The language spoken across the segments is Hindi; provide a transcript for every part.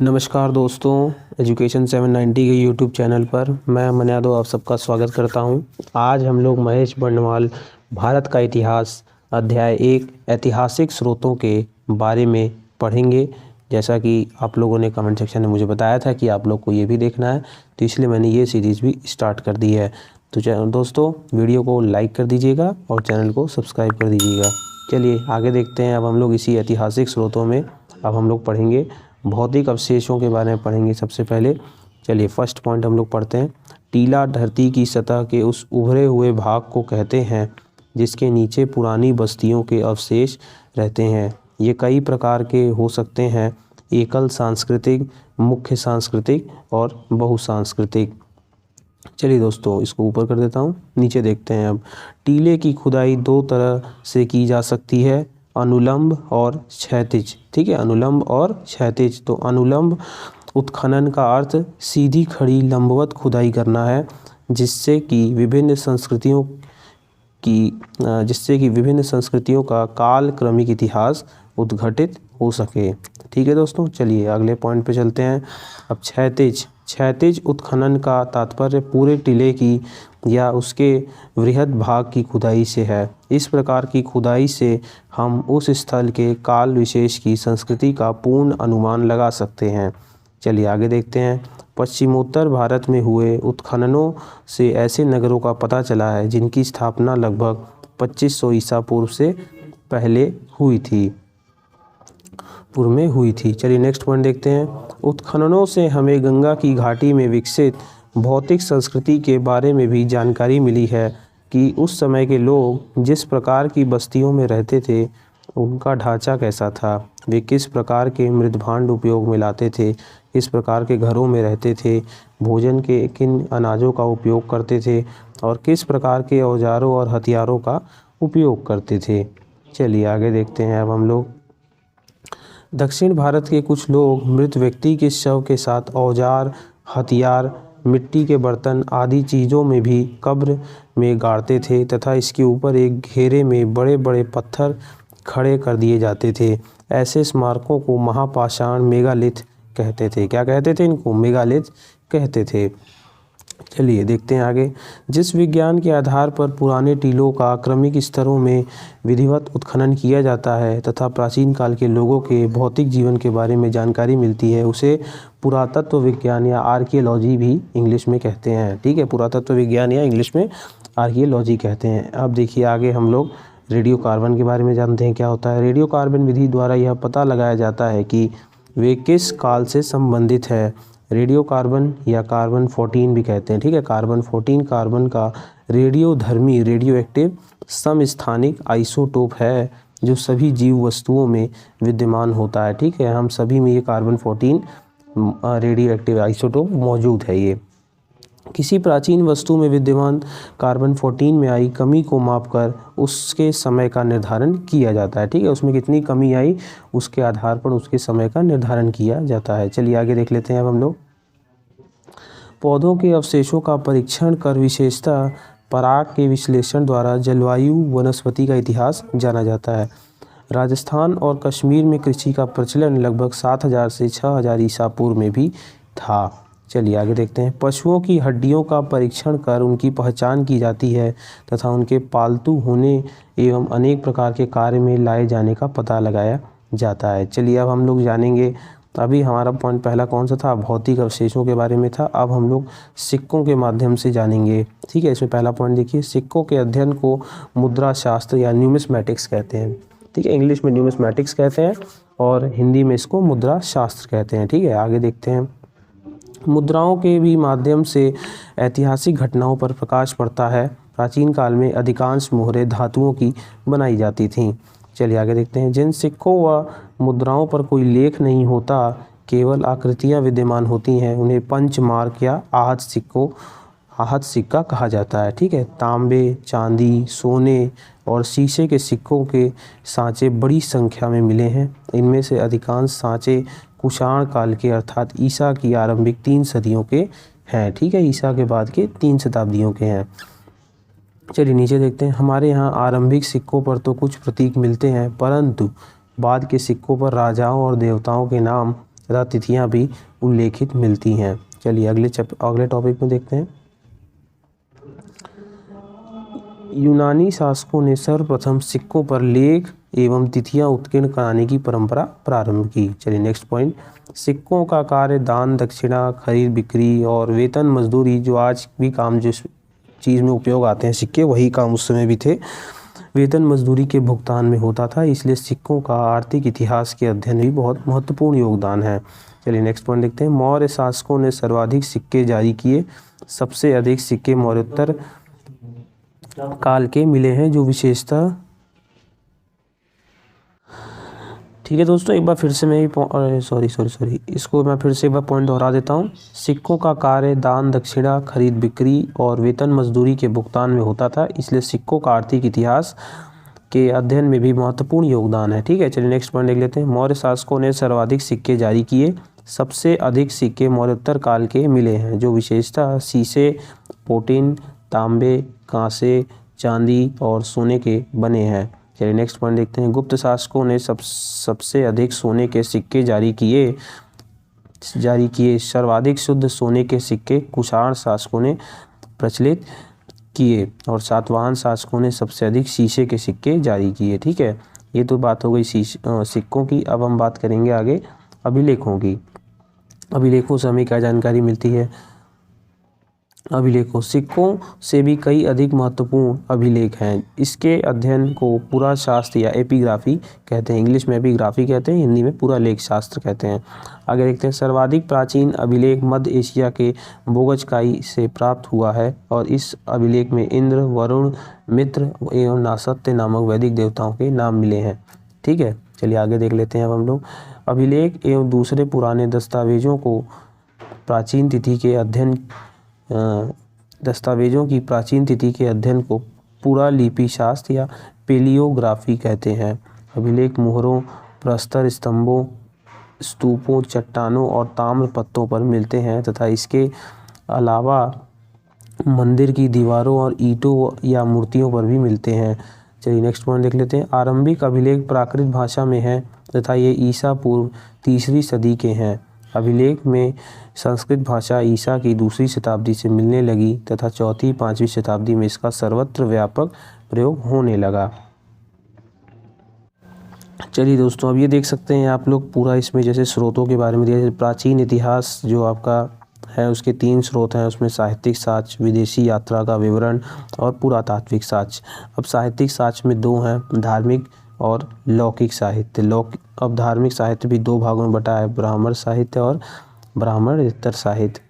नमस्कार दोस्तों, एजुकेशन 790 के यूट्यूब चैनल पर मैं अमन यादव आप सबका स्वागत करता हूं। आज हम लोग महेश बर्णवाल भारत का इतिहास अध्याय 1 ऐतिहासिक स्रोतों के बारे में पढ़ेंगे। जैसा कि आप लोगों ने कमेंट सेक्शन में मुझे बताया था कि आप लोग को ये भी देखना है, तो इसलिए मैंने ये सीरीज़ भी स्टार्ट कर दी है। तो दोस्तों, वीडियो को लाइक कर दीजिएगा और चैनल को सब्सक्राइब कर दीजिएगा। चलिए आगे देखते हैं। अब हम लोग इसी ऐतिहासिक स्रोतों में अब हम लोग पढ़ेंगे, भौतिक अवशेषों के बारे में पढ़ेंगे। सबसे पहले चलिए फर्स्ट पॉइंट हम लोग पढ़ते हैं। टीला धरती की सतह के उस उभरे हुए भाग को कहते हैं जिसके नीचे पुरानी बस्तियों के अवशेष रहते हैं। ये कई प्रकार के हो सकते हैं, एकल सांस्कृतिक, मुख्य सांस्कृतिक और बहुसांस्कृतिक। चलिए दोस्तों, इसको ऊपर कर देता हूँ, नीचे देखते हैं। अब टीले की खुदाई दो तरह से की जा सकती है, अनुलंब और क्षैतिज। ठीक है, अनुलंब और क्षैतिज। तो अनुलंब उत्खनन का अर्थ सीधी खड़ी लंबवत खुदाई करना है, जिससे कि विभिन्न संस्कृतियों का कालक्रमिक इतिहास उद्घटित हो सके। ठीक है दोस्तों, चलिए अगले पॉइंट पे चलते हैं। अब क्षैतिज उत्खनन का तात्पर्य पूरे टीले की या उसके वृहद भाग की खुदाई से है। इस प्रकार की खुदाई से हम उस स्थल के काल विशेष की संस्कृति का पूर्ण अनुमान लगा सकते हैं। चलिए आगे देखते हैं। पश्चिमोत्तर भारत में हुए उत्खननों से ऐसे नगरों का पता चला है जिनकी स्थापना लगभग 2500 ईसा पूर्व से पहले हुई थी। चलिए नेक्स्ट पॉइंट देखते हैं। उत्खननों से हमें गंगा की घाटी में विकसित भौतिक संस्कृति के बारे में भी जानकारी मिली है कि उस समय के लोग जिस प्रकार की बस्तियों में रहते थे उनका ढांचा कैसा था, वे किस प्रकार के मृदभांड उपयोग में लाते थे, किस प्रकार के घरों में रहते थे, भोजन के किन अनाजों का उपयोग करते थे और किस प्रकार के औजारों और हथियारों का उपयोग करते थे। चलिए आगे देखते हैं। अब हम लोग दक्षिण भारत के कुछ लोग मृत व्यक्ति के शव के साथ औजार, हथियार, मिट्टी के बर्तन आदि चीज़ों में भी कब्र में गाड़ते थे तथा इसके ऊपर एक घेरे में बड़े बड़े पत्थर खड़े कर दिए जाते थे। ऐसे स्मारकों को महापाषाण मेगालिथ कहते थे। क्या कहते थे इनको? मेगालिथ कहते थे। चलिए देखते हैं आगे। जिस विज्ञान के आधार पर पुराने टीलों का क्रमिक स्तरों में विधिवत उत्खनन किया जाता है तथा प्राचीन काल के लोगों के भौतिक जीवन के बारे में जानकारी मिलती है, उसे पुरातत्व विज्ञान या आर्कियोलॉजी भी इंग्लिश में कहते हैं। ठीक है, पुरातत्व विज्ञान या इंग्लिश में आर्कियोलॉजी कहते हैं। अब देखिए आगे हम लोग रेडियो कार्बन के बारे में जानते हैं। क्या होता है? रेडियो कार्बन विधि द्वारा यह पता लगाया जाता है कि वे किस काल से संबंधित है। रेडियो कार्बन या कार्बन 14 भी कहते हैं। ठीक है, कार्बन 14 कार्बन का रेडियोधर्मी रेडियो एक्टिव समस्थानिक आइसोटोप है जो सभी जीव वस्तुओं में विद्यमान होता है। ठीक है, हम सभी में ये कार्बन 14 रेडियो एक्टिव आइसोटोप मौजूद है। ये किसी प्राचीन वस्तु में विद्यमान कार्बन 14 में आई कमी को मापकर उसके समय का निर्धारण किया जाता है। ठीक है, उसमें कितनी कमी आई उसके आधार पर उसके समय का निर्धारण किया जाता है। चलिए आगे देख लेते हैं। अब हम लोग पौधों के अवशेषों का परीक्षण कर विशेषतः पराग के विश्लेषण द्वारा जलवायु वनस्पति का इतिहास जाना जाता है। राजस्थान और कश्मीर में कृषि का प्रचलन लगभग 7000 से 6000 ईसा पूर्व में भी था। चलिए आगे देखते हैं। पशुओं की हड्डियों का परीक्षण कर उनकी पहचान की जाती है तथा उनके पालतू होने एवं अनेक प्रकार के कार्य में लाए जाने का पता लगाया जाता है। चलिए अब हम लोग जानेंगे। अभी हमारा पॉइंट पहला कौन सा था? भौतिक अवशेषों के बारे में था। अब हम लोग सिक्कों के माध्यम से जानेंगे। ठीक है, इसमें पहला पॉइंट देखिए। सिक्कों के अध्ययन को मुद्रा शास्त्र या न्यूमिस्मैटिक्स कहते हैं। ठीक है, इंग्लिश में न्यूमिस्मैटिक्स कहते हैं और हिंदी में इसको मुद्रा शास्त्र कहते हैं। ठीक है, आगे देखते हैं। मुद्राओं के भी माध्यम से ऐतिहासिक घटनाओं पर प्रकाश पड़ता है। प्राचीन काल में अधिकांश मोहरें धातुओं की बनाई जाती थीं। चलिए आगे देखते हैं। जिन सिक्कों व मुद्राओं पर कोई लेख नहीं होता, केवल आकृतियां विद्यमान होती हैं, उन्हें पंचमार्क या आहत सिक्का कहा जाता है। ठीक है, तांबे, चांदी, सोने और शीशे के सिक्कों के सांचे बड़ी संख्या में मिले हैं। इनमें से अधिकांश सांचे कुषाण काल के अर्थात ईसा की आरंभिक 3 सदियों के हैं। ठीक है, ईसा के बाद के 3 शताब्दियों के हैं। चलिए नीचे देखते हैं। हमारे यहाँ आरंभिक सिक्कों पर तो कुछ प्रतीक मिलते हैं, परंतु बाद के सिक्कों पर राजाओं और देवताओं के नाम तथा तिथियां भी उल्लेखित मिलती हैं। चलिए अगले टॉपिक में देखते हैं। यूनानी शासकों ने सर्वप्रथम सिक्कों पर लेख एवं तिथियां उत्कीर्ण कराने की परंपरा प्रारंभ की। चलिए नेक्स्ट पॉइंट, सिक्कों का कार्य दान दक्षिणा, खरीद बिक्री और वेतन मजदूरी, जो आज भी काम जिस चीज़ में उपयोग आते हैं सिक्के, वही काम उस समय भी थे, वेतन मजदूरी के भुगतान में होता था। इसलिए सिक्कों का आर्थिक इतिहास के अध्ययन में भी बहुत महत्वपूर्ण योगदान है। चलिए नेक्स्ट पॉइंट देखते हैं। मौर्य शासकों ने सर्वाधिक सिक्के जारी किए। सबसे अधिक सिक्के मौर्योत्तर काल के मिले हैं, जो विशेषतः, ठीक है दोस्तों, एक बार फिर से मैं सॉरी इसको मैं फिर से एक बार पॉइंट दोहरा देता हूँ। सिक्कों का कार्य दान दक्षिणा, खरीद बिक्री और वेतन मजदूरी के भुगतान में होता था। इसलिए सिक्कों का आर्थिक इतिहास के अध्ययन में भी महत्वपूर्ण योगदान है। ठीक है, चलिए नेक्स्ट पॉइंट देख लेते हैं। मौर्य शासकों ने सर्वाधिक सिक्के जारी किए। सबसे अधिक सिक्के मौर्योत्तर काल के मिले हैं, जो विशेषतः शीशे, पोटिन, तांबे, कांसे, चांदी और सोने के बने हैं। चलिए नेक्स्ट पॉइंट देखते हैं। गुप्त शासकों ने सबसे अधिक सोने के सिक्के जारी किए। सर्वाधिक शुद्ध सोने के सिक्के कुषाण शासकों ने प्रचलित किए और सातवाहन शासकों ने सबसे अधिक शीशे के सिक्के जारी किए। ठीक है, ये तो बात हो गई सिक्कों की। अब हम बात करेंगे आगे अभिलेखों की। अभिलेखों से हमें क्या जानकारी मिलती है? अभिलेखों, सिक्कों से भी कई अधिक महत्वपूर्ण अभिलेख हैं। इसके अध्ययन को पुरा शास्त्र या एपिग्राफी कहते हैं। इंग्लिश में एपिग्राफी कहते हैं, हिंदी में पुरा लेख शास्त्र कहते हैं। आगे देखते हैं। सर्वाधिक प्राचीन अभिलेख मध्य एशिया के बोगजकाई से प्राप्त हुआ है और इस अभिलेख में इंद्र, वरुण, मित्र एवं नासत्य नामक वैदिक देवताओं के नाम मिले हैं। ठीक है, चलिए आगे देख लेते हैं। अब हम लोग अभिलेख एवं दूसरे पुराने दस्तावेजों की प्राचीन तिथि के अध्ययन को पुरालिपि शास्त्र या पेलियोग्राफी कहते हैं। अभिलेख मोहरों, प्रस्तर स्तंभों, स्तूपों, चट्टानों और ताम्र पत्तों पर मिलते हैं तथा इसके अलावा मंदिर की दीवारों और ईंटों या मूर्तियों पर भी मिलते हैं। चलिए नेक्स्ट पॉइंट देख लेते हैं। आरंभिक अभिलेख प्राकृत भाषा में है तथा ये ईसा पूर्व 3री सदी के हैं। अभिलेख में संस्कृत भाषा ईसा की 2री शताब्दी से मिलने लगी तथा 4वीं-5वीं शताब्दी में इसका सर्वत्र व्यापक प्रयोग होने लगा। चलिए दोस्तों, अब ये देख सकते हैं आप लोग पूरा इसमें जैसे स्रोतों के बारे में दिया। जैसे प्राचीन इतिहास जो आपका है उसके 3 स्रोत हैं, उसमें साहित्यिक साक्ष्य, विदेशी यात्रा का विवरण और पुरातात्विक साक्ष्य। अब साहित्यिक साक्ष्य में 2 हैं, धार्मिक और लौकिक साहित्य। अब धार्मिक साहित्य भी 2 भागों में बटा है, ब्राह्मण साहित्य और ब्राह्मणेतर साहित्य।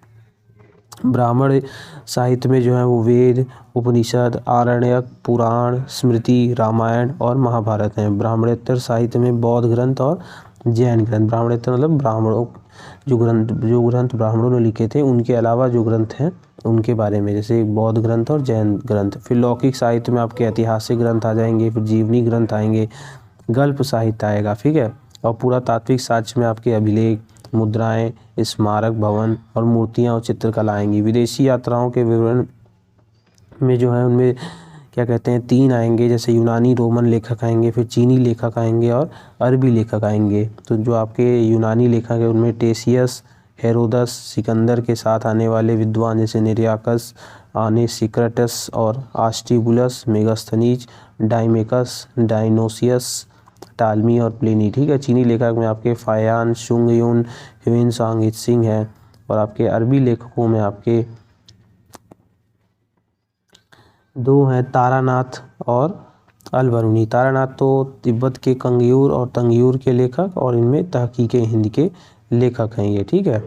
ब्राह्मण साहित्य में जो है वो वेद, उपनिषद, आरण्यक, पुराण, स्मृति, रामायण और महाभारत हैं। ब्राह्मणेतर साहित्य में बौद्ध ग्रंथ और जैन ग्रंथ। ब्राह्मणेतर मतलब ब्राह्मणों जो ग्रंथ ब्राह्मणों ने लिखे थे उनके अलावा जो ग्रंथ हैं उनके बारे में, जैसे बौद्ध ग्रंथ और जैन ग्रंथ। फिर लौकिक साहित्य में आपके ऐतिहासिक ग्रंथ आ जाएंगे, फिर जीवनी ग्रंथ आएंगे, गल्प साहित्य आएगा। ठीक है, और पुरातात्विक साक्ष्य में आपके अभिलेख, मुद्राएं, स्मारक भवन और मूर्तियां और चित्रकला आएंगी। विदेशी यात्राओं के विवरण में जो है उनमें क्या कहते हैं 3 आएंगे, जैसे यूनानी रोमन लेखक आएंगे, फिर चीनी लेखक आएंगे और अरबी लेखक आएंगे। तो जो आपके यूनानी लेखक है उनमें टेसियस, हेरोदस, सिकंदर के साथ आने वाले विद्वान जैसे निरियाकस, आनेसिक्राटस और आस्ट्रीबुलस, मेगास्थनीज, डाइमेकस, डायनोसियस, टालमी और प्लिनी। ठीक है, चीनी लेखक में आपके फायान, शुंगयुन, ह्यूएनसांग, इत्सिंग है। और आपके अरबी लेखकों में आपके 2 हैं, तारानाथ और अलबरूनी। तारानाथ तो तिब्बत के कंगियूर और तंगियूर के लेखक और इनमें तहकीके हिंद के लेखक हैं ये। ठीक है,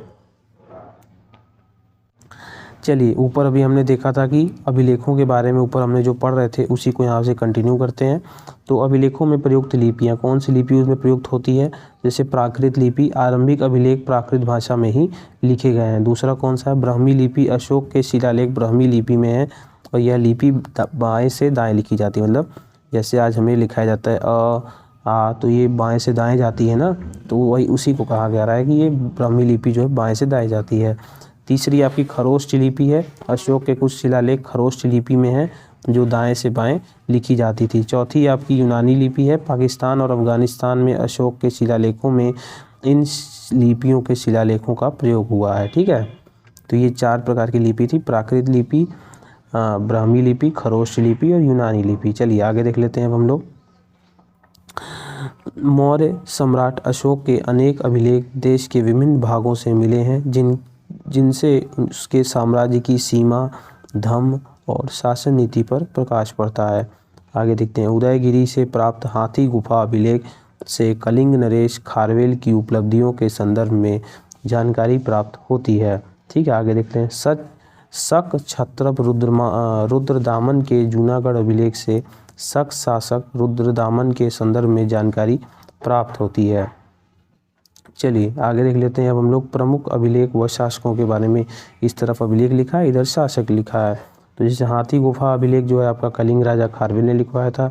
चलिए ऊपर अभी हमने देखा था कि अभिलेखों के बारे में ऊपर हमने जो पढ़ रहे थे उसी को यहाँ से कंटिन्यू करते हैं। तो अभिलेखों में प्रयुक्त लिपियाँ, कौन सी लिपि उसमें प्रयुक्त होती है? जैसे प्राकृत लिपि, आरंभिक अभिलेख प्राकृत भाषा में ही लिखे गए हैं। दूसरा कौन सा है? ब्राह्मी लिपि, अशोक के शिलालेख ब्राह्मी लिपि में है और यह लिपि बाएँ से दाएँ लिखी जाती है। मतलब जैसे आज हमें लिखाया जाता है तो ये बाएँ से दाएँ जाती है ना, तो वही उसी को कहा जा रहा है कि ये ब्राह्मी लिपि जो है बाएँ से दाएँ जाती है। तीसरी आपकी खरोष्ठ लिपि है, अशोक के कुछ शिलालेख खरोष्ठ लिपि में है जो दाएं से बाएं लिखी जाती थी। चौथी आपकी यूनानी लिपि है, पाकिस्तान और अफगानिस्तान में अशोक के शिलालेखों में इन लिपियों के शिलालेखों का प्रयोग हुआ है। ठीक है, तो ये 4 प्रकार की लिपि थी, प्राकृत लिपि, ब्राह्मी लिपि, खरोष्ट लिपि और यूनानी लिपि। चलिए आगे देख लेते हैं अब हम लोग। मौर्य सम्राट अशोक के अनेक अभिलेख देश के विभिन्न भागों से मिले हैं, जिनसे उसके साम्राज्य की सीमा, धर्म और शासन नीति पर प्रकाश पड़ता है। आगे देखते हैं। उदयगिरी से प्राप्त हाथी गुफा अभिलेख से कलिंग नरेश खारवेल की उपलब्धियों के संदर्भ में जानकारी प्राप्त होती है। ठीक है, आगे देखते हैं। शक क्षत्रप रुद्रदामन के जूनागढ़ अभिलेख से शक शासक रुद्रदामन के संदर्भ में जानकारी प्राप्त होती है। चलिए आगे देख लेते हैं अब हम लोग प्रमुख अभिलेख व शासकों के बारे में। इस तरफ अभिलेख लिखा है, इधर शासक लिखा है। तो जैसे हाथी गुफा अभिलेख जो है आपका कलिंग राजा खारवेल ने लिखवाया था।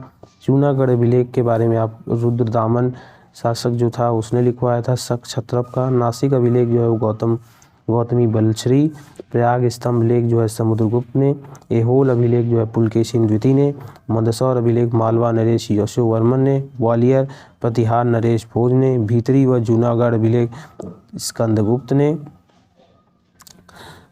जूनागढ़ अभिलेख के बारे में आप रुद्रदामन शासक जो था उसने लिखवाया था शक क्षत्रप का। नासिक अभिलेख जो है वो गौतमी बलश्री। प्रयाग स्तंभ लेख जो है समुद्रगुप्त ने। ऐहोल अभिलेख जो है पुलकेशिन द्वितीय ने। मंदसौर अभिलेख मालवा नरेश यशोवर्मन ने। ग्वालियर प्रतिहार नरेश भोज ने। भीतरी व जूनागढ़ अभिलेख स्कंदगुप्त ने।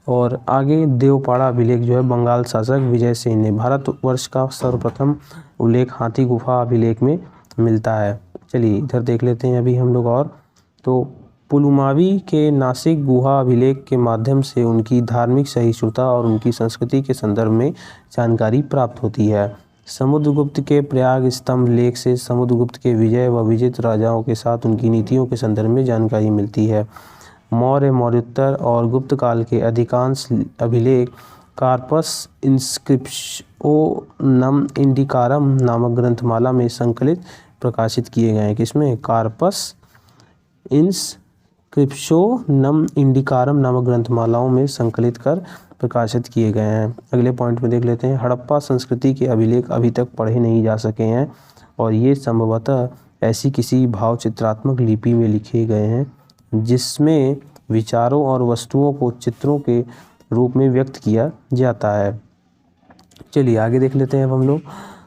और आगे देवपाड़ा अभिलेख जो है बंगाल शासक विजय सेन ने। भारतवर्ष का सर्वप्रथम उल्लेख हाथी गुफा अभिलेख में मिलता है। चलिए इधर देख लेते हैं अभी हम लोग। और तो पुलुमावी के नासिक गुहा अभिलेख के माध्यम से उनकी धार्मिक सहिष्णुता और उनकी संस्कृति के संदर्भ में जानकारी प्राप्त होती है। समुद्रगुप्त के प्रयाग स्तंभ लेख से समुद्रगुप्त के विजय व विजित राजाओं के साथ उनकी नीतियों के संदर्भ में जानकारी मिलती है। मौर्योत्तर और गुप्त काल के अधिकांश अभिलेख कार्पस इंस्क्रिप्शोनम इंडिकारम नामक ग्रंथमाला में संकलित प्रकाशित किए गए हैं। किसमें? कार्पस इंस्क्रिप्शोनम इंडिकारम नामक ग्रंथमालाओं में संकलित कर प्रकाशित किए गए हैं। अगले पॉइंट में देख लेते हैं। हड़प्पा संस्कृति के अभिलेख अभी तक पढ़े नहीं जा सके हैं और ये संभवतः ऐसी किसी भाव चित्रात्मक लिपि में लिखे गए हैं जिसमें विचारों और वस्तुओं को चित्रों के रूप में व्यक्त किया जाता है। चलिए आगे देख लेते हैं अब हम लोग।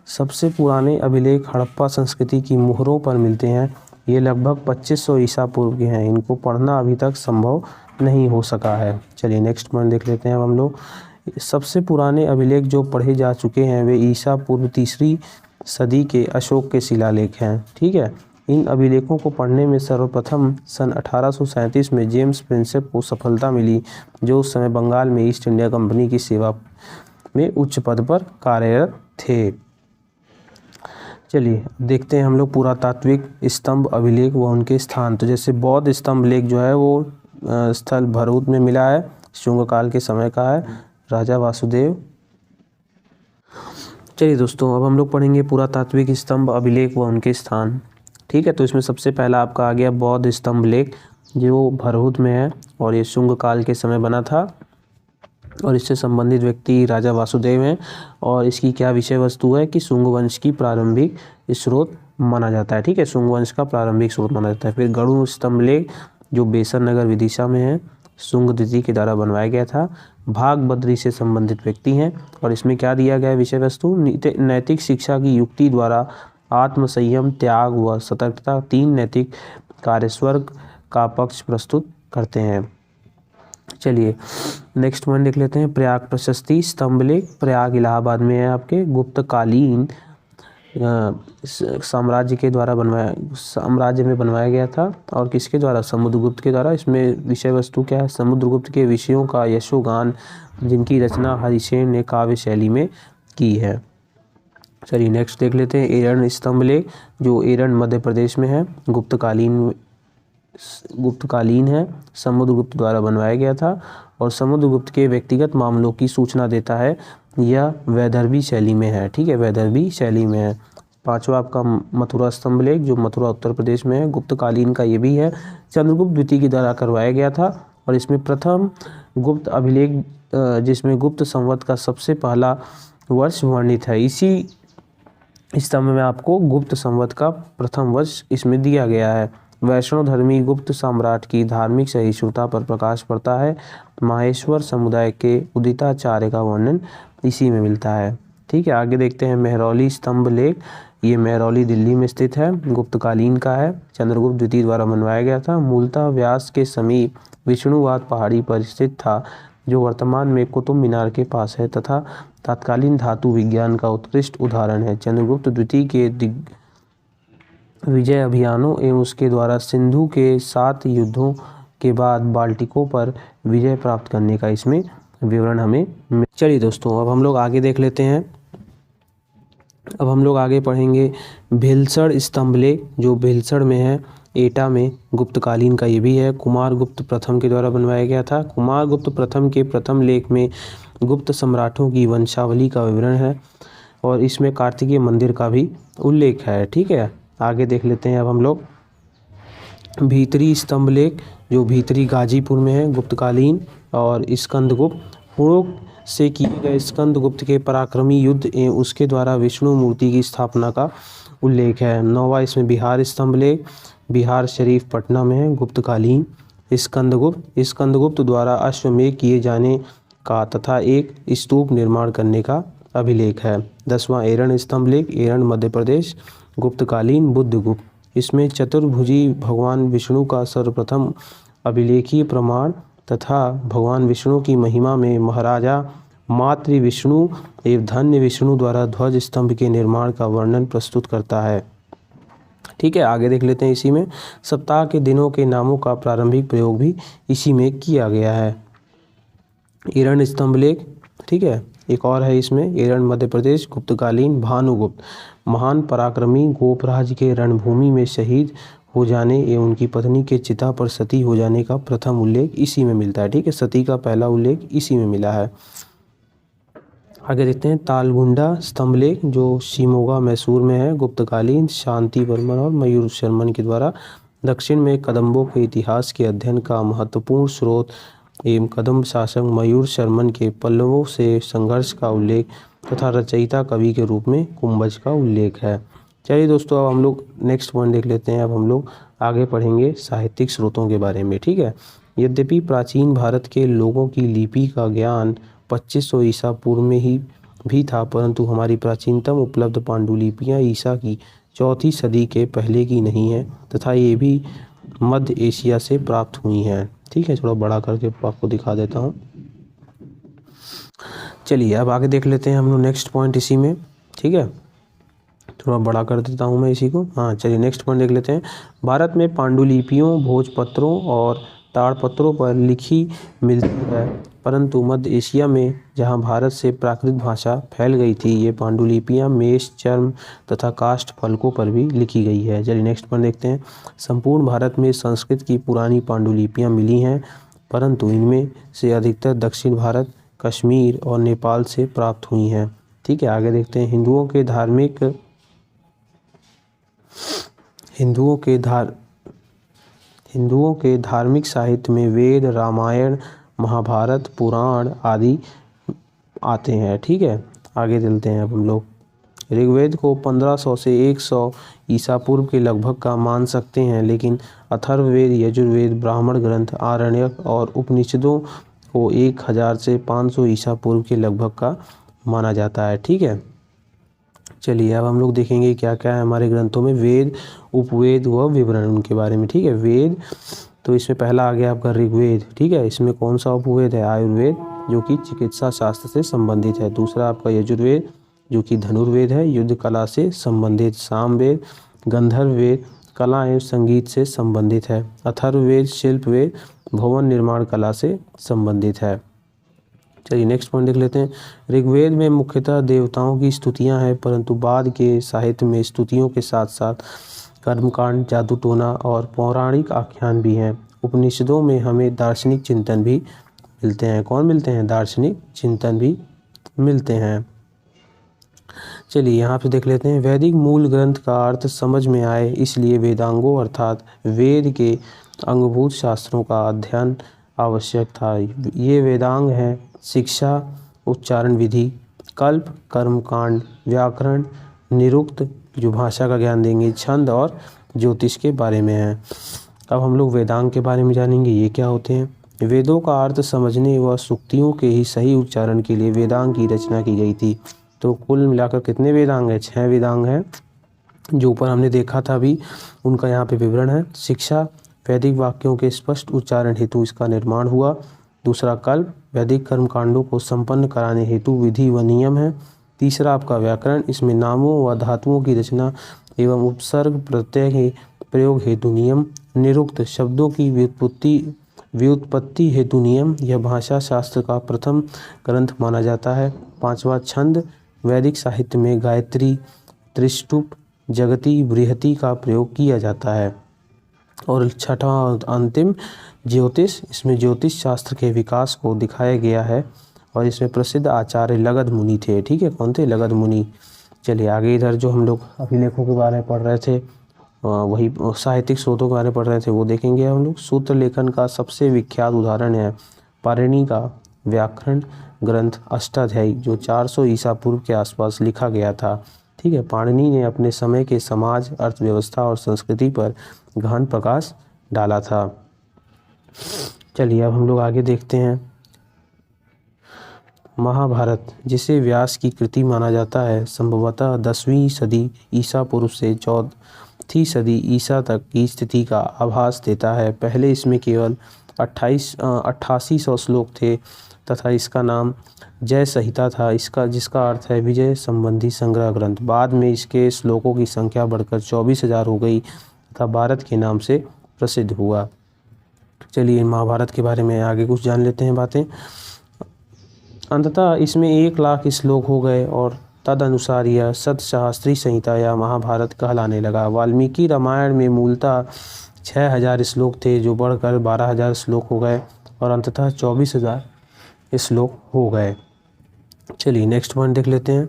सबसे पुराने अभिलेख हड़प्पा संस्कृति की मुहरों पर मिलते हैं। ये लगभग 2500 ईसा पूर्व के हैं। इनको पढ़ना अभी तक संभव नहीं हो सका है। चलिए नेक्स्ट पॉइंट देख लेते हैं अब हम लोग। सबसे पुराने अभिलेख जो पढ़े जा चुके हैं वे ईसा पूर्व 3री सदी के अशोक के शिलालेख हैं। ठीक है, इन अभिलेखों को पढ़ने में सर्वप्रथम सन 1837 में जेम्स प्रिंसेप को सफलता मिली, जो उस समय बंगाल में ईस्ट इंडिया कंपनी की सेवा में उच्च पद पर कार्यरत थे। चलिए देखते हैं हम लोग पुरातात्विक स्तंभ अभिलेख व उनके स्थान। तो जैसे बौद्ध स्तंभ लेख जो है वो स्थल भरूच में मिला है, शुंग काल के समय का है, राजा वासुदेव। चलिए दोस्तों अब हम लोग पढ़ेंगे पुरातात्विक स्तंभ अभिलेख व उनके स्थान। ठीक है, तो इसमें सबसे पहला आपका आ गया बौद्ध स्तंभ लेख जो भरूच में है और ये शुंग काल के समय बना था और इससे संबंधित व्यक्ति राजा वासुदेव हैं। और इसकी क्या विषय वस्तु है कि शुंग वंश की प्रारंभिक स्रोत माना जाता है। ठीक है, शुंग वंश का प्रारंभिक स्रोत माना जाता है। फिर गरुड़ स्तंभ लेख जो बेसन नगर विदिशा में है, शुंग द्वितीय के द्वारा बनवाया गया था। भाग बद्री से संबंधित व्यक्ति हैं और इसमें क्या दिया गया है विषय वस्तु? नैतिक शिक्षा की युक्ति द्वारा आत्म संयम, त्याग व सतर्कता 3 नैतिक कार्यस्वर्ग का पक्ष प्रस्तुत करते हैं। चलिए नेक्स्ट वन देख लेते हैं। प्रयाग प्रशस्ति स्तंभ लेख प्रयाग इलाहाबाद में है आपके। गुप्तकालीन साम्राज्य में बनवाया गया था और किसके द्वारा? समुद्रगुप्त के द्वारा। इसमें विषय वस्तु क्या है? समुद्रगुप्त के विषयों का यशोगान जिनकी रचना हरिसेन ने काव्य शैली में की है। चलिए नेक्स्ट देख लेते हैं। एरन स्तंभ लेख जो एरन मध्य प्रदेश में है, गुप्तकालीन है, समुद्रगुप्त द्वारा बनवाया गया था और समुद्रगुप्त के व्यक्तिगत मामलों की सूचना देता है। यह वैदर्भी शैली में है। ठीक है, वैदर्भी शैली में है। 5वां आपका मथुरा स्तंभ लेख जो मथुरा उत्तर प्रदेश में है, गुप्तकालीन का ये भी है, चंद्रगुप्त द्वितीय के द्वारा करवाया गया था और इसमें प्रथम गुप्त अभिलेख जिसमें गुप्त संवत का सबसे पहला वर्ष वर्णित है। इसी स्तंभ में आपको गुप्त संवत का प्रथम वर्ष इसमें दिया गया है। वैष्णव धर्मी गुप्त सम्राट की धार्मिक सहिष्णुता पर प्रकाश पड़ता है। माहेश्वर समुदाय के उदिताचार्य का वर्णन इसी में मिलता है। ठीक है, आगे देखते हैं मेहरौली स्तंभ लेख। ये मेहरौली दिल्ली में स्थित है, गुप्तकालीन का है, चंद्रगुप्त द्वितीय द्वारा बनवाया गया था। मूलतः व्यास के समीप विष्णुवाद पहाड़ी पर स्थित था, जो वर्तमान में कुतुब मीनार के पास है तथा तत्कालीन धातु विज्ञान का उत्कृष्ट उदाहरण है। चंद्रगुप्त द्वितीय के विजय अभियानों एवं उसके द्वारा सिंधु के 7 युद्धों के बाद बाल्टिकों पर विजय प्राप्त करने का इसमें विवरण हमें। चलिए दोस्तों, अब हम लोग आगे देख लेते हैं। अब हम लोग आगे पढ़ेंगे भिलसड़ स्तंभ लेख, जो भिलसड़ में है, एटा में, गुप्तकालीन का ये भी है। कुमारगुप्त प्रथम के द्वारा बनवाया गया था। कुमारगुप्त प्रथम के प्रथम लेख में गुप्त सम्राटों की वंशावली का विवरण है और इसमें कार्तिकेय मंदिर का भी उल्लेख है। ठीक है, आगे देख लेते हैं अब हम लोग भीतरी स्तंभ लेख, जो भीतरी गाजीपुर में है, गुप्तकालीन। और स्कंदगुप्त पूर्वोक्त से किए गए स्कंदगुप्त के पराक्रमी युद्ध एवं उसके द्वारा विष्णु मूर्ति की स्थापना का उल्लेख है। 9वां इसमें बिहार स्तंभ लेख, बिहार शरीफ पटना में है, गुप्तकालीन। स्कंदगुप्त द्वारा अश्वमेध किए जाने का तथा एक स्तूप निर्माण करने का अभिलेख है। 10वां एरण स्तंभ लेख, एरण मध्य प्रदेश, गुप्तकालीन, बुद्धगुप्त। इसमें चतुर्भुजी भगवान विष्णु का सर्वप्रथम अभिलेखीय प्रमाण तथा भगवान विष्णु की महिमा में महाराजा मातृ विष्णु एवं धन्य विष्णु द्वारा ध्वज स्तंभ के निर्माण का वर्णन प्रस्तुत करता है। ठीक है, आगे देख लेते हैं। इसी में सप्ताह के दिनों के नामों का प्रारंभिक प्रयोग भी इसी में किया गया है। एरण स्तंभ लेख, ठीक है, एक और है इसमें, एरण मध्य प्रदेश, गुप्तकालीन। भानुगुप्त महान पराक्रमी गोपराज के रणभूमि में शहीद हो जाने एवं उनकी पत्नी के चिता पर सती हो जाने का प्रथम उल्लेख इसी में मिलता है। ठीक है, सती का पहला उल्लेख इसी में मिला है। आगे देखते हैं तालगुंडा स्तंभ लेख, जो शिमोगा मैसूर में है, गुप्तकालीन। शांति वर्मन और मयूर शर्मन के द्वारा दक्षिण में कदम्बों के इतिहास के अध्ययन का महत्वपूर्ण स्रोत एवं कदम्ब शासक मयूर शर्मन के पल्लवों से संघर्ष का उल्लेख तथा रचयिता कवि के रूप में कुंभज का उल्लेख है। चलिए दोस्तों, अब हम लोग नेक्स्ट पॉइंट देख लेते हैं। अब हम लोग आगे पढ़ेंगे साहित्यिक स्रोतों के बारे में। ठीक है, यद्यपि प्राचीन भारत के लोगों की लिपि का ज्ञान 2500 ईसा पूर्व में ही भी था, परंतु हमारी प्राचीनतम उपलब्ध पांडुलिपियाँ ईसा की 4वीं सदी के पहले की नहीं है तथा ये भी मध्य एशिया से प्राप्त हुई हैं। ठीक है, थोड़ा बड़ा करके आपको दिखा देता हूँ। चलिए अब आगे देख लेते हैं हम लोग नेक्स्ट पॉइंट इसी में। ठीक है, थोड़ा बड़ा कर देता हूँ मैं इसी को। हाँ, चलिए नेक्स्ट पॉइंट देख लेते हैं। भारत में पांडुलिपियों, भोजपत्रों और ताड़पत्रों पर लिखी मिलती है, परंतु मध्य एशिया में जहाँ भारत से प्राकृत भाषा फैल गई थी, ये पांडुलिपियाँ मेष, चर्म तथा काष्ठ फलकों पर भी लिखी गई है। चलिए नेक्स्ट पॉइंट देखते हैं। संपूर्ण भारत में संस्कृत की पुरानी पांडुलिपियाँ मिली हैं, परंतु इनमें से अधिकतर दक्षिण भारत, कश्मीर और नेपाल से प्राप्त हुई हैं। ठीक है, आगे देखते हैं। हिंदुओं के धार्मिक साहित्य में वेद, रामायण, महाभारत, पुराण आदि आते हैं। ठीक है, आगे चलते हैं अब हम लोग। ऋग्वेद को 1500 से 100 ईसा पूर्व के लगभग का मान सकते हैं, लेकिन अथर्ववेद, यजुर्वेद, ब्राह्मण ग्रंथ, आरण्यक और उपनिषदों को 1000 से 500 ईसा पूर्व के लगभग का माना जाता है। ठीक है, चलिए अब हम लोग देखेंगे क्या क्या है हमारे ग्रंथों में, वेद, उपवेद व विवरण उनके बारे में। ठीक है, वेद, तो इसमें पहला आ गया आपका ऋग्वेद। ठीक है, इसमें कौन सा उपवेद है? आयुर्वेद, जो कि चिकित्सा शास्त्र से संबंधित है। दूसरा आपका यजुर्वेद, जो कि धनुर्वेद है, युद्ध कला से संबंधित। सामवेद, गंधर्व वेद, कला एवं संगीत से संबंधित है। अथर्ववेद, शिल्प वेद, भवन निर्माण कला से संबंधित है। चलिए नेक्स्ट पॉइंट देख लेते हैं। ऋग्वेद में मुख्यतः देवताओं की स्तुतियां हैं, परंतु बाद के साहित्य में स्तुतियों के साथ साथ कर्मकांड, जादू टोना और पौराणिक आख्यान भी हैं। उपनिषदों में हमें दार्शनिक चिंतन भी मिलते हैं। कौन मिलते हैं? दार्शनिक चिंतन भी मिलते हैं। चलिए यहाँ पे देख लेते हैं। वैदिक मूल ग्रंथ का अर्थ समझ में आए, इसलिए वेदांगों अर्थात वेद के अंगभूत शास्त्रों का अध्ययन आवश्यक था। ये वेदांग हैं शिक्षा, उच्चारण विधि, कल्प, कर्मकांड, व्याकरण, निरुक्त जो भाषा का ज्ञान देंगे, छंद और ज्योतिष के बारे में है। अब हम लोग वेदांग के बारे में जानेंगे, ये क्या होते हैं। वेदों का अर्थ समझने व सूक्तियों के ही सही उच्चारण के लिए वेदांग की रचना की गई थी। तो कुल मिलाकर कितने वेदांग हैं? 6 वेदांग हैं, जो ऊपर हमने देखा था अभी, उनका यहाँ पे विवरण है। शिक्षा, वैदिक वाक्यों के स्पष्ट उच्चारण हेतु इसका निर्माण हुआ। दूसरा कल्प, वैदिक कर्मकांडों को संपन्न कराने हेतु विधि व नियम है। तीसरा आपका व्याकरण, इसमें नामों व धातुओं की रचना एवं उपसर्ग प्रत्यय के प्रयोग हेतु नियम। निरुक्त, शब्दों की व्युत्पत्ति हेतु नियम। यह भाषा शास्त्र का प्रथम ग्रंथ माना जाता है। पांचवा छंद, वैदिक साहित्य में गायत्री, त्रिष्टुप, जगती, बृहति का प्रयोग किया जाता है। और छठा और अंतिम ज्योतिष, इसमें ज्योतिष शास्त्र के विकास को दिखाया गया है और इसमें प्रसिद्ध आचार्य लगध मुनि थे। ठीक है, कौन थे? लगध मुनि। चलिए आगे इधर जो हम लोग अभिलेखों के बारे में पढ़ रहे थे, वही साहित्यिक स्रोतों के बारे में पढ़ रहे थे, वो देखेंगे हम लोग। सूत्र लेखन का सबसे विख्यात उदाहरण है पाणिनि का व्याकरण ग्रंथ अष्टाध्यायी, जो 400 ईसा पूर्व के आसपास लिखा गया था। ठीक है, पाणिनि ने अपने समय के समाज, अर्थव्यवस्था और संस्कृति पर गहन प्रकाश डाला था। चलिए अब हम लोग आगे देखते हैं। महाभारत, जिसे व्यास की कृति माना जाता है, संभवतः 10वीं सदी ईसा पूर्व से 4वीं सदी ईसा तक की स्थिति का आभास देता है। पहले इसमें केवल 8800 श्लोक थे तथा इसका नाम जय संहिता था, जिसका अर्थ है विजय संबंधी संग्रह ग्रंथ। बाद में इसके श्लोकों की संख्या बढ़कर 24,000 हो गई तथा भारत के नाम से प्रसिद्ध हुआ। चलिए महाभारत के बारे में आगे कुछ जान लेते हैं बातें। अंततः इसमें 1 लाख श्लोक हो गए और तद अनुसार यह सतसहस्त्री संहिता या महाभारत कहलाने लगा। वाल्मीकि रामायण में मूलतः 6000 श्लोक थे, जो बढ़कर 12,000 श्लोक हो गए और अंततः 24,000 श्लोक हो गए। चलिए नेक्स्ट पॉइंट देख लेते हैं।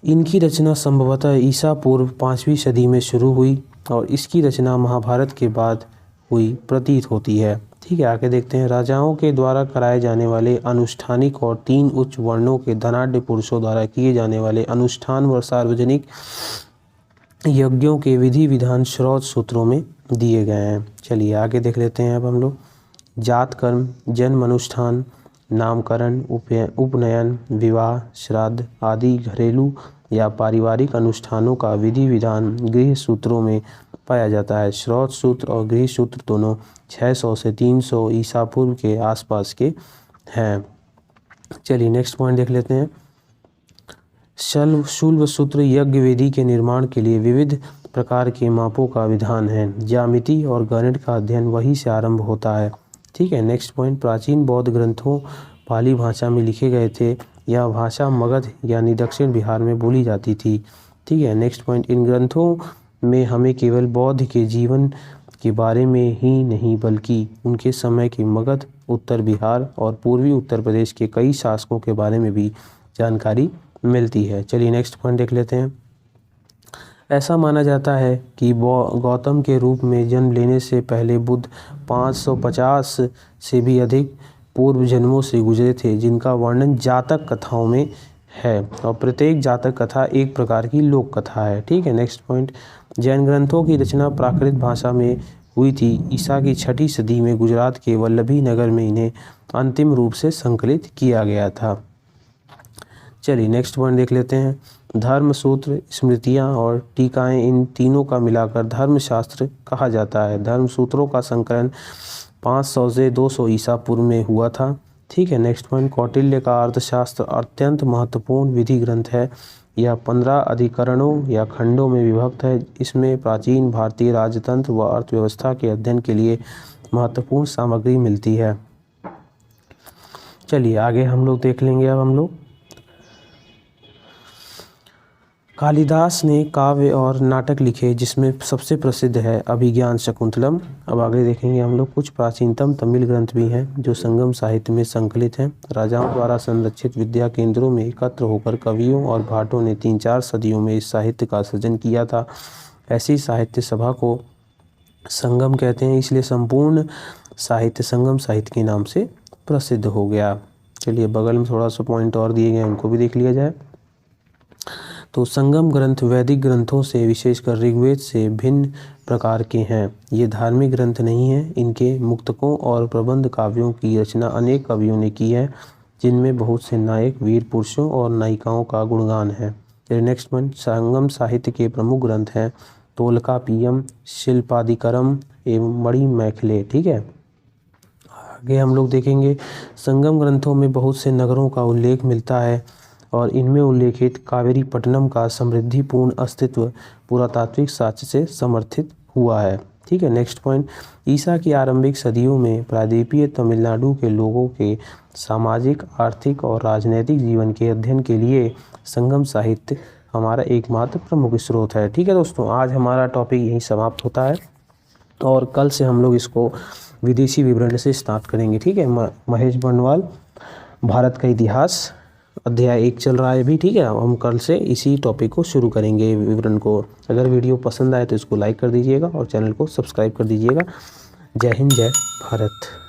इनकी रचना संभवतः ईसा पूर्व 5वीं सदी में शुरू हुई और इसकी रचना महाभारत के बाद हुई प्रतीत होती है। ठीक है, आगे देखते हैं। राजाओं के द्वारा कराए जाने वाले अनुष्ठानिक और 3 उच्च वर्णों के धनाढ्य पुरुषों द्वारा किए जाने वाले अनुष्ठान व सार्वजनिक यज्ञों के विधि विधान श्रौत सूत्रों में दिए गए हैं। चलिए आगे देख लेते हैं अब हम लोग। जात कर्म, जन्म अनुष्ठान, नामकरण, उपनयन, विवाह, श्राद्ध आदि घरेलू या पारिवारिक अनुष्ठानों का विधि विधान गृह सूत्रों में पाया जाता है। श्रौत सूत्र और गृह सूत्र दोनों 600 से 300 ईसा पूर्व के आसपास के हैं। चलिए नेक्स्ट पॉइंट देख लेते हैं। शूल्व सूत्र यज्ञ वेदी के निर्माण के लिए विविध प्रकार के मापों का विधान है। ज्यामिति और गणित का अध्ययन वहीं से आरंभ होता है। ठीक है, नेक्स्ट पॉइंट। प्राचीन बौद्ध ग्रंथों पाली भाषा में लिखे गए थे। यह भाषा मगध यानी दक्षिण बिहार में बोली जाती थी। ठीक है, नेक्स्ट पॉइंट। इन ग्रंथों में हमें केवल बौद्ध के जीवन के बारे में ही नहीं बल्कि उनके समय के मगध, उत्तर बिहार और पूर्वी उत्तर प्रदेश के कई शासकों के बारे में भी जानकारी मिलती है। चलिए नेक्स्ट पॉइंट देख लेते हैं। ऐसा माना जाता है कि गौतम के रूप में जन्म लेने से पहले बुद्ध 550 से भी अधिक पूर्व जन्मों से गुजरे थे, जिनका वर्णन जातक कथाओं में है और प्रत्येक जातक कथा एक प्रकार की लोक कथा है। ठीक है, नेक्स्ट पॉइंट। जैन ग्रंथों की रचना प्राकृत भाषा में हुई थी। ईसा की 6ठी सदी में गुजरात के वल्लभी नगर में इन्हें अंतिम रूप से संकलित किया गया था। चलिए नेक्स्ट पॉइंट देख लेते हैं। धर्म सूत्र, स्मृतियाँ और टीकाएँ, इन तीनों का मिलाकर धर्मशास्त्र कहा जाता है। धर्म सूत्रों का संकलन 500 से 200 ईसा पूर्व में हुआ था। ठीक है, नेक्स्ट पॉइंट। कौटिल्य का अर्थशास्त्र अत्यंत महत्वपूर्ण विधि ग्रंथ है। यह 15 अधिकरणों या खंडों में विभक्त है। इसमें प्राचीन भारतीय राजतंत्र व अर्थव्यवस्था के अध्ययन के लिए महत्वपूर्ण सामग्री मिलती है। चलिए आगे हम लोग देख लेंगे। अब हम लोग कालिदास ने काव्य और नाटक लिखे, जिसमें सबसे प्रसिद्ध है अभिज्ञान शकुंतलम। अब आगे देखेंगे हम लोग। कुछ प्राचीनतम तमिल ग्रंथ भी हैं जो संगम साहित्य में संकलित हैं। राजाओं द्वारा संरक्षित विद्या केंद्रों में एकत्र होकर कवियों और भाटों ने 3-4 सदियों में इस साहित्य का सृजन किया था। ऐसी साहित्य सभा को संगम कहते हैं, इसलिए संपूर्ण साहित्य संगम साहित्य के नाम से प्रसिद्ध हो गया। चलिए बगल में थोड़ा सा पॉइंट और दिए गए हैं, उनको भी देख लिया जाए। तो संगम ग्रंथ वैदिक ग्रंथों से, विशेषकर ऋग्वेद से भिन्न प्रकार के हैं। ये धार्मिक ग्रंथ नहीं हैं। इनके मुक्तकों और प्रबंध काव्यों की रचना अनेक कवियों ने की है। जिनमें बहुत से नायक, वीर पुरुषों और नायिकाओं का गुणगान है। फिर नेक्स्ट वन, संगम साहित्य के प्रमुख ग्रंथ हैं तोलकाप्पियम, शिल्पादिकरम एवं मणिमेखले। ठीक है, आगे हम लोग देखेंगे संगम ग्रंथों में बहुत से नगरों का उल्लेख मिलता है और इनमें उल्लेखित कावेरीपट्टनम का समृद्धिपूर्ण अस्तित्व पुरातात्विक साक्ष्य से समर्थित हुआ है। ठीक है, नेक्स्ट पॉइंट, ईसा की आरंभिक सदियों में प्रायद्वीपीय तमिलनाडु के लोगों के सामाजिक, आर्थिक और राजनैतिक जीवन के अध्ययन के लिए संगम साहित्य हमारा एकमात्र प्रमुख स्रोत है। ठीक है दोस्तों, आज हमारा टॉपिक यहीं समाप्त होता है और कल से हम लोग इसको विदेशी विवरण से स्टार्ट करेंगे। ठीक है, महेश बर्णवाल, भारत का इतिहास, अध्याय 1 चल रहा है अभी। ठीक है, हम कल से इसी टॉपिक को शुरू करेंगे, विवरण को। अगर वीडियो पसंद आए तो इसको लाइक कर दीजिएगा और चैनल को सब्सक्राइब कर दीजिएगा। जय हिंद, जय भारत।